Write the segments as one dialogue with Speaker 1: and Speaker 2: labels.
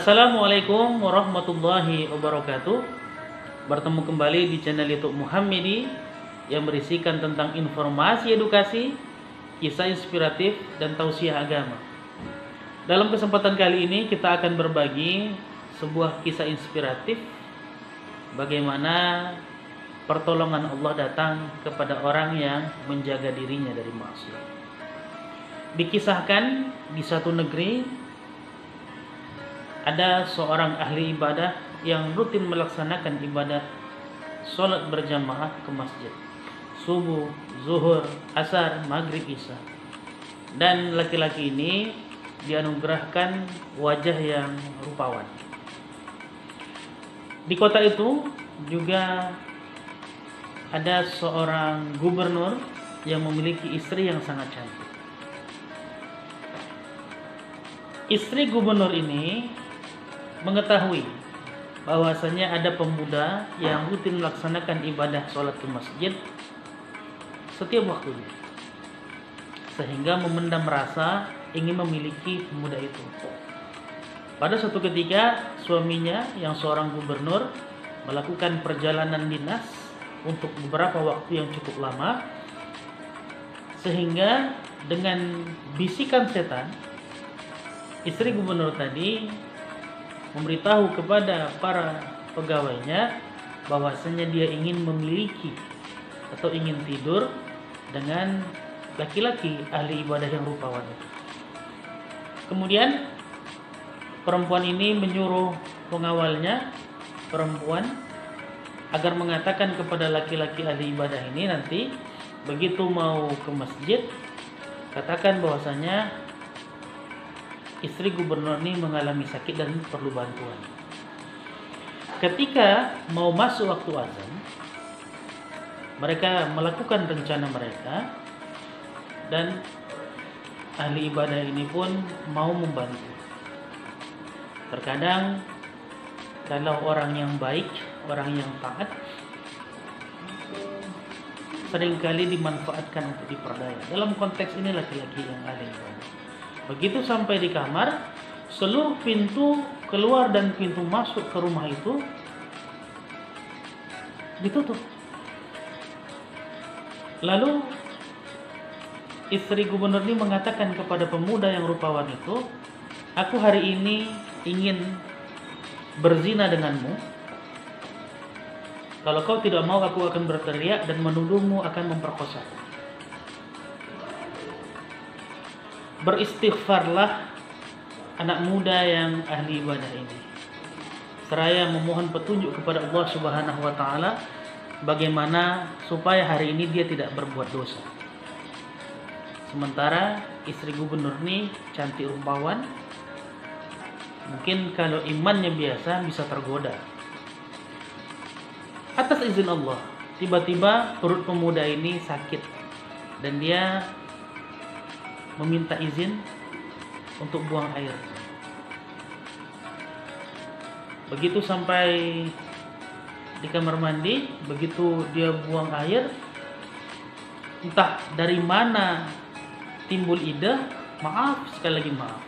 Speaker 1: Assalamualaikum warahmatullahi wabarakatuh. Bertemu kembali di channel YouTube Muhammadi yang berisikan tentang informasi edukasi, kisah inspiratif, dan tausiah agama. Dalam kesempatan kali ini kita akan berbagi sebuah kisah inspiratif bagaimana pertolongan Allah datang kepada orang yang menjaga dirinya dari maksiat. Dikisahkan di satu negeri ada seorang ahli ibadah yang rutin melaksanakan ibadah sholat berjamaah ke masjid subuh, zuhur, asar, maghrib, isya. Dan laki-laki ini dianugerahkan wajah yang rupawan. Di kota itu juga ada seorang gubernur yang memiliki istri yang sangat cantik. Istri gubernur ini mengetahui bahwasanya ada pemuda yang rutin melaksanakan ibadah sholat ke masjid setiap waktunya, sehingga memendam rasa ingin memiliki pemuda itu. Pada suatu ketika suaminya yang seorang gubernur melakukan perjalanan dinas untuk beberapa waktu yang cukup lama, sehingga dengan bisikan setan istri gubernur tadi memberitahu kepada para pegawainya bahwasanya dia ingin memiliki atau ingin tidur dengan laki-laki ahli ibadah yang rupawan itu. Kemudian perempuan ini menyuruh pengawalnya perempuan agar mengatakan kepada laki-laki ahli ibadah ini, nanti begitu mau ke masjid katakan bahwasanya istri gubernur ini mengalami sakit dan perlu bantuan. Ketika mau masuk waktu azan, mereka melakukan rencana mereka dan ahli ibadah ini pun mau membantu. Terkadang kalau orang yang baik, orang yang taat, seringkali dimanfaatkan untuk diperdaya. Dalam konteks ini laki-laki yang ahli ibadah. Begitu sampai di kamar, seluruh pintu keluar dan pintu masuk ke rumah itu ditutup. Lalu istri gubernur ini mengatakan kepada pemuda yang rupawan itu, aku hari ini ingin berzina denganmu. Kalau kau tidak mau, aku akan berteriak dan menuduhmu akan memperkosa. Beristighfarlah anak muda yang ahli ibadah ini, seraya memohon petunjuk kepada Allah Subhanahu wa taala bagaimana supaya hari ini dia tidak berbuat dosa. Sementara istri gubernur ini cantik rupawan, mungkin kalau imannya biasa bisa tergoda. Atas izin Allah, tiba-tiba perut pemuda ini sakit dan dia meminta izin untuk buang air. Begitu sampai di kamar mandi, begitu dia buang air, entah dari mana timbul ide, sekali lagi maaf.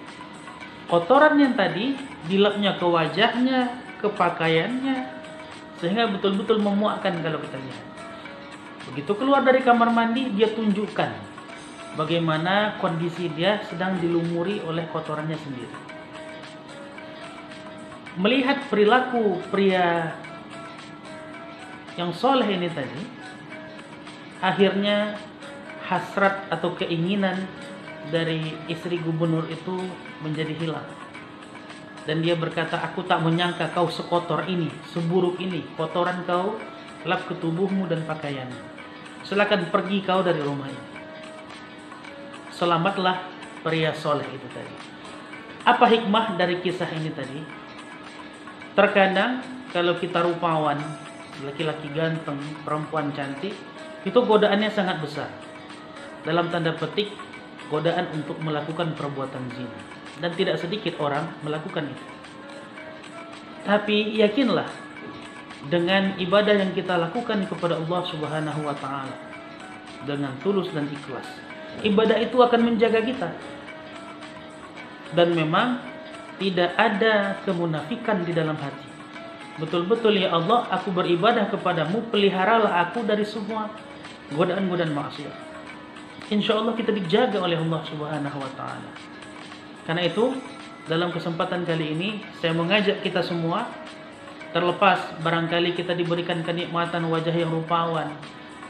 Speaker 1: Kotoran yang tadi dilapnya ke wajahnya, ke pakaiannya, sehingga betul-betul memuakkan kalau kita lihat. Begitu keluar dari kamar mandi, dia tunjukkan bagaimana kondisi dia sedang dilumuri oleh kotorannya sendiri. Melihat perilaku pria yang soleh ini tadi, akhirnya hasrat atau keinginan dari istri gubernur itu menjadi hilang. Dan dia berkata, aku tak menyangka kau sekotor ini, seburuk ini. Kotoran kau lap ke tubuhmu dan pakaianmu. Silakan pergi kau dari rumah ini. Selamatlah pria soleh itu tadi. Apa hikmah dari kisah ini tadi? Terkadang kalau kita rupawan, laki-laki ganteng, perempuan cantik, itu godaannya sangat besar. Dalam tanda petik, godaan untuk melakukan perbuatan zina. Dan tidak sedikit orang melakukan itu. Tapi yakinlah, dengan ibadah yang kita lakukan kepada Allah Subhanahu wa taala dengan tulus dan ikhlas, ibadah itu akan menjaga kita. Dan memang tidak ada kemunafikan di dalam hati. Betul-betul ya Allah, aku beribadah kepadamu, peliharalah aku dari semua godaan-godaan maksiat. Insya Allah kita dijaga oleh Allah Subhanahu wa Ta'ala. Karena itu, dalam kesempatan kali ini, saya mengajak kita semua, terlepas barangkali kita diberikan kenikmatan wajah yang rupawan,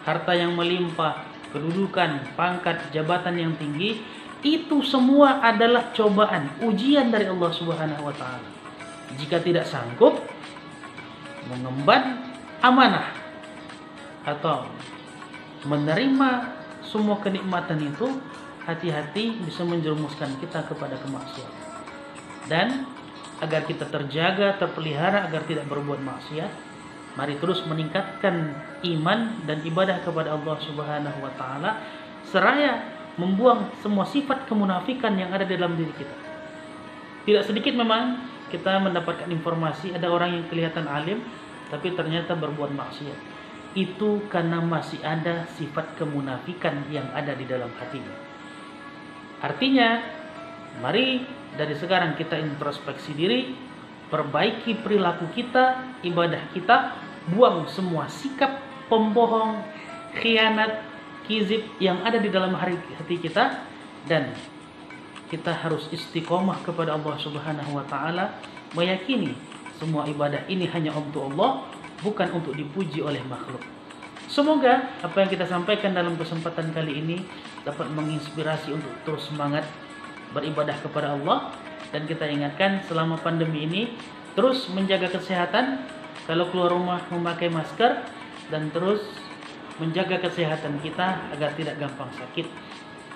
Speaker 1: harta yang melimpah, kedudukan, pangkat, jabatan yang tinggi, itu semua adalah cobaan, ujian dari Allah Subhanahu wa Ta'ala. Jika tidak sanggup mengemban amanah atau menerima semua kenikmatan itu, hati-hati bisa menjerumuskan kita kepada kemaksiatan. Dan agar kita terjaga, terpelihara agar tidak berbuat maksiat, mari terus meningkatkan iman dan ibadah kepada Allah Subhanahu wa Ta'ala, seraya membuang semua sifat kemunafikan yang ada di dalam diri kita. Tidak sedikit memang kita mendapatkan informasi ada orang yang kelihatan alim tapi ternyata berbuat maksiat. Itu karena masih ada sifat kemunafikan yang ada di dalam hatinya. Artinya, mari dari sekarang kita introspeksi diri, perbaiki perilaku kita, ibadah kita, buang semua sikap pembohong, khianat, kizib yang ada di dalam hati kita, dan kita harus istiqomah kepada Allah Subhanahu wa Ta'ala, meyakini semua ibadah ini hanya untuk Allah, bukan untuk dipuji oleh makhluk. Semoga apa yang kita sampaikan dalam kesempatan kali ini dapat menginspirasi untuk terus semangat beribadah kepada Allah. Dan kita ingatkan selama pandemi ini terus menjaga kesehatan, kalau keluar rumah memakai masker, dan terus menjaga kesehatan kita agar tidak gampang sakit.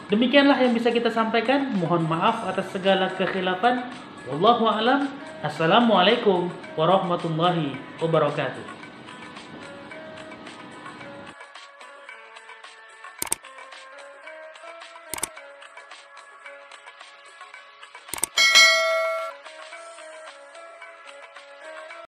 Speaker 1: Demikianlah yang bisa kita sampaikan. Mohon maaf atas segala kekhilafan. Wallahu a'lam. Assalamualaikum warahmatullahi wabarakatuh.